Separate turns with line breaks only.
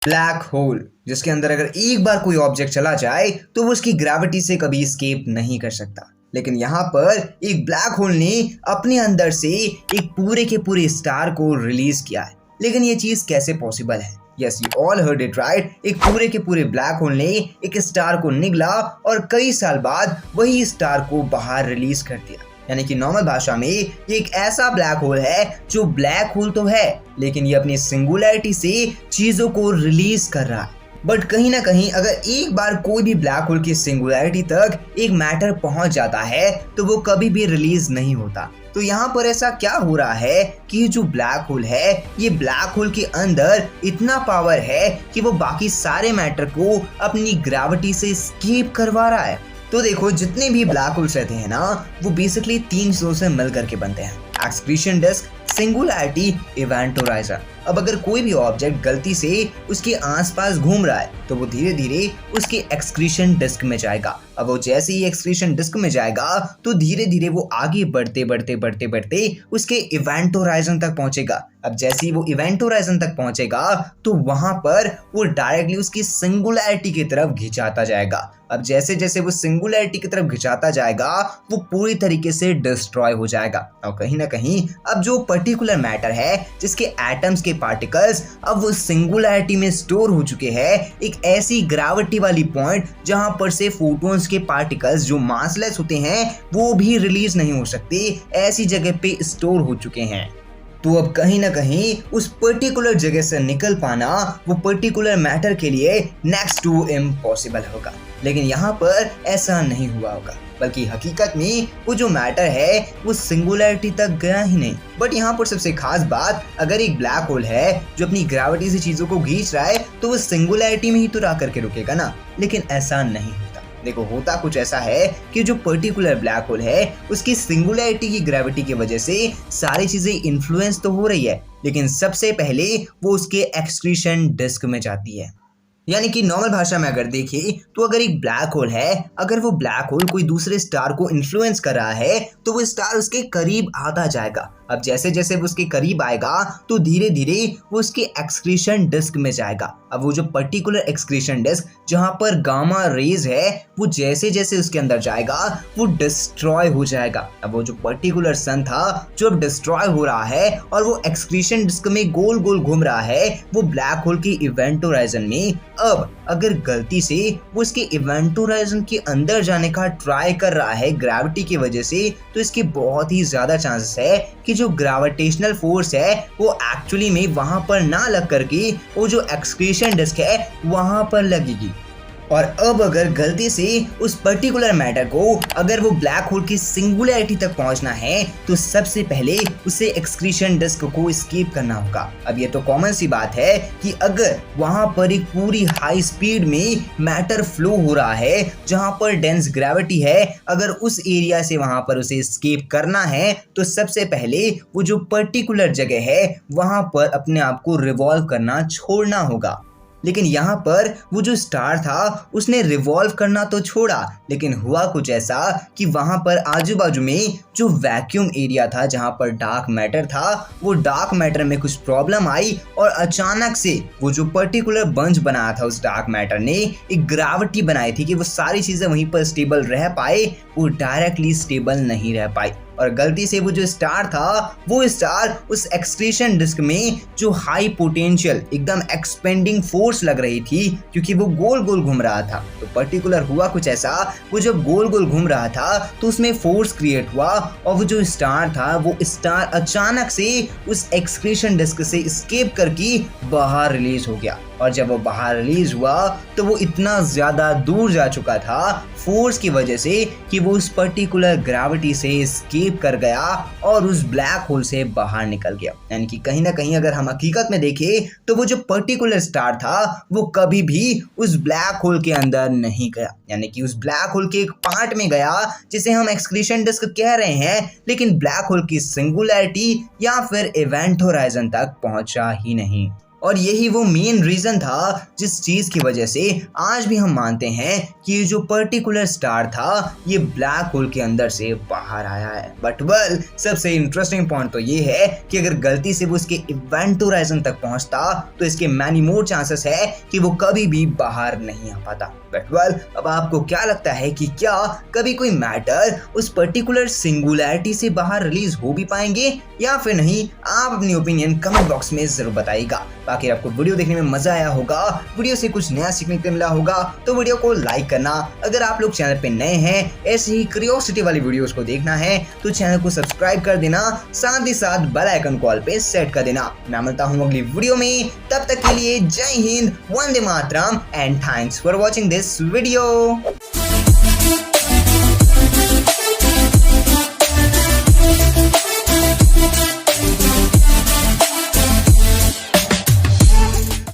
Black hole, जिसके अंदर अगर एक बार कोई ऑब्जेक्ट चला जाए तो वो उसकी ग्रेविटी से कभी एस्केप नहीं कर सकता। लेकिन यहाँ पर एक ब्लैक होल ने अपने अंदर से एक पूरे के पूरे स्टार को रिलीज किया है। लेकिन ये चीज कैसे पॉसिबल है? Yes, you all heard it right. एक पूरे के पूरे ब्लैक होल ने एक स्टार को निगला और कई साल बाद वही स्टार को बाहर रिलीज कर दिया। यानी कि नॉर्मल भाषा में ये एक ऐसा ब्लैक होल है जो ब्लैक होल तो है, लेकिन ये अपनी सिंगुलैरिटी से चीजों को रिलीज कर रहा है। बट कहीं ना कहीं अगर एक बार कोई भी ब्लैक होल की सिंगुलैरिटी तक एक मैटर पहुंच जाता है तो वो कभी भी रिलीज नहीं होता। तो यहाँ पर ऐसा क्या हो रहा है कि जो ब्लैक होल है, ये ब्लैक होल के अंदर इतना पावर है कि वो बाकी सारे मैटर को अपनी ग्रेविटी से एस्केप करवा रहा है। तो देखो, जितने भी ब्लैक होल्स रहते हैं ना, वो बेसिकली 3 चीजों से मिल करके बनते हैं: accretion disk, singularity, event horizon. अब अगर कोई भी ऑब्जेक्ट गलती से उसके आसपास घूम रहा है तो वो धीरे धीरे उसके एक्सक्रीशन डिस्क में जाएगा। अब वो जैसे ही एक्सक्रीशन डिस्क में जाएगा तो धीरे धीरे वो आगे बढ़ते बढ़ते बढ़ते बढ़ते उसके इवेंट होराइजन तक पहुंचेगा। अब जैसे ही वो इवेंट होराइजन तक पहुंचेगा तो वहां पर वो डायरेक्टली उसकी सिंगुलैरिटी की तरफ खिंचाता जाएगा। अब जैसे जैसे वो सिंगुलैरिटी की तरफ खिंचाता जाएगा वो पूरी तरीके से डिस्ट्रॉय हो जाएगा। और कहीं ना कहीं अब जो पर्टिकुलर मैटर है, जिसके एटम्स के पार्टिकल्स अब वो सिंगुलैरिटी में स्टोर हो चुके हैं एक ऐसी ग्रेविटी वाली पॉइंट जहां पर से फोटॉन्स के पार्टिकल्स जो मासलेस होते हैं वो भी रिलीज नहीं हो सकते, ऐसी जगह पे स्टोर हो चुके हैं। तो अब कहीं ना कहीं उस पर्टिकुलर जगह से निकल पाना वो पर्टिकुलर मैटर के लिए नेक्स्ट टू इम्पॉसिबल होगा। लेकिन यहाँ पर ऐसा नहीं हुआ होगा, बल्कि हकीकत में वो जो मैटर है वो सिंगुलैरिटी तक गया ही नहीं। बट यहाँ पर सबसे खास बात, अगर एक ब्लैक होल है जो अपनी ग्रेविटी से चीजों को खींच रहा है तो वो सिंगुलैरिटी में ही तो रह करके रुकेगा ना। लेकिन ऐसा नहीं होता। देखो, होता कुछ ऐसा है कि जो पर्टिकुलर ब्लैक होल है उसकी सिंगुलैरिटी की ग्रेविटी की वजह से सारी चीजें इन्फ्लुएंस तो हो रही है, लेकिन सबसे पहले वो उसके एक्सक्रीशन डिस्क में जाती है। यानी कि नॉर्मल भाषा में अगर देखें तो अगर एक ब्लैक होल है, अगर वो ब्लैक होल कोई दूसरे स्टार को इन्फ्लुएंस कर रहा है तो वो स्टार उसके करीब आता जाएगा। अब जैसे जैसे वो उसके करीब आएगा तो धीरे धीरे वो उसके एक्सक्रीशन डिस्क में जाएगा। अब वो जो पर्टिकुलर एक्सक्रीशन डिस्क जहां पर गामा रेज है वो जैसे जैसे उसके अंदर जाएगा वो डिस्ट्रॉय हो जाएगा। अब वो जो पर्टिकुलर सन था जो अब डिस्ट्रॉय हो रहा है और वो एक्सक्रीशन डिस्क में गोल गोल घूम रहा है, वो ब्लैक होल की इवेंट होराइजन में अब अगर गलती से वो इसके इवेंट होराइजन के अंदर जाने का ट्राई कर रहा है ग्रेविटी की वजह से, तो इसके बहुत ही ज्यादा चांसेस है कि जो ग्रेविटेशनल फोर्स है वो एक्चुअली में वहां पर ना लग करके वो जो एक्सक्रीशन डिस्क है वहां पर लगेगी। और अब अगर गलती से उस पर्टिकुलर मैटर को अगर वो ब्लैक होल की सिंगुलैरिटी तक पहुंचना है तो सबसे पहले उसे एक्सक्रीशन डिस्क को एस्केप करना होगा। अब ये तो कॉमन सी बात है कि अगर वहां पर एक पूरी हाई स्पीड में मैटर फ्लो हो रहा है जहां पर डेंस ग्रेविटी है, अगर उस एरिया से वहां पर उसे एस्केप करना है तो सबसे पहले वो जो पर्टिकुलर जगह है वहां पर अपने आप को रिवॉल्व करना छोड़ना होगा। लेकिन यहाँ पर वो जो स्टार था उसने रिवॉल्व करना तो छोड़ा, लेकिन हुआ कुछ ऐसा कि वहां पर आजू बाजू में जो वैक्यूम एरिया था जहां पर डार्क मैटर था, वो डार्क मैटर में कुछ प्रॉब्लम आई और अचानक से वो जो पर्टिकुलर बंच बनाया था उस डार्क मैटर ने एक ग्रेविटी बनाई थी कि वो सारी चीजें वहीं पर स्टेबल रह पाए, वो डायरेक्टली स्टेबल नहीं रह पाई। और गलती से वो जो स्टार था वो स्टार उस एक्सक्रीशन डिस्क में जो हाई पोटेंशियल एकदम एक्सपेंडिंग फोर्स लग रही थी क्योंकि वो गोल गोल घूम रहा था, तो पर्टिकुलर हुआ कुछ ऐसा, वो जब गोल गोल घूम रहा था तो उसमें फोर्स क्रिएट हुआ और वो जो स्टार था वो स्टार अचानक से उस एक्सक्रीशन डिस्क से एस्केप करके बाहर रिलीज हो गया। और जब वो बाहर रिलीज हुआ तो वो इतना ज्यादा दूर जा चुका था फोर्स की वजह से कि वो उस पर्टिकुलर ग्रेविटी से एस्केप कर गया और उस ब्लैक होल से बाहर निकल गया। यानी कि कहीं ना कहीं अगर हम हकीकत में देखें तो वो जो पर्टिकुलर स्टार था वो कभी भी उस ब्लैक होल के अंदर नहीं गया, यानी कि उस ब्लैक होल के एक पार्ट में गया जिसे हम एक्सक्रीशन डिस्क कह रहे हैं, लेकिन ब्लैक होल की सिंगुलैरिटी या फिर इवेंट होराइजन तक पहुंचा ही नहीं। और यही वो मेन रीजन था जिस चीज की वजह से आज भी हम मानते हैं कि ये जो पर्टिकुलर स्टार था ये ब्लैक होल के अंदर से बाहर आया है। बट वेल, सबसे इंटरेस्टिंग पॉइंट तो ये है कि अगर गलती से वो इसके इवेंट होराइजन तक पहुंचता तो इसके मैनी मोर चांसेस है कि वो कभी भी बाहर नहीं आ पाता। बट वेल, अब आपको क्या लगता है कि क्या कभी कोई मैटर उस पर्टिकुलर सिंगुलैरिटी से बाहर रिलीज हो भी पाएंगे या फिर नहीं? आप अपनी ओपिनियन कमेंट बॉक्स में जरूर बताइएगा। बाकी आपको वीडियो देखने में मजा आया होगा, वीडियो से कुछ नया सीखने को मिला होगा तो वीडियो को लाइक करना। अगर आप लोग चैनल पे नए हैं, ऐसे ही क्यूरियोसिटी वाली वीडियोस को देखना है तो चैनल को सब्सक्राइब कर देना, साथ ही साथ बेल आइकन कॉल पे सेट कर देना। मैं मिलता हूँ अगली वीडियो में, तब तक के लिए जय हिंद, वंदे मातरम and thanks for watching this video.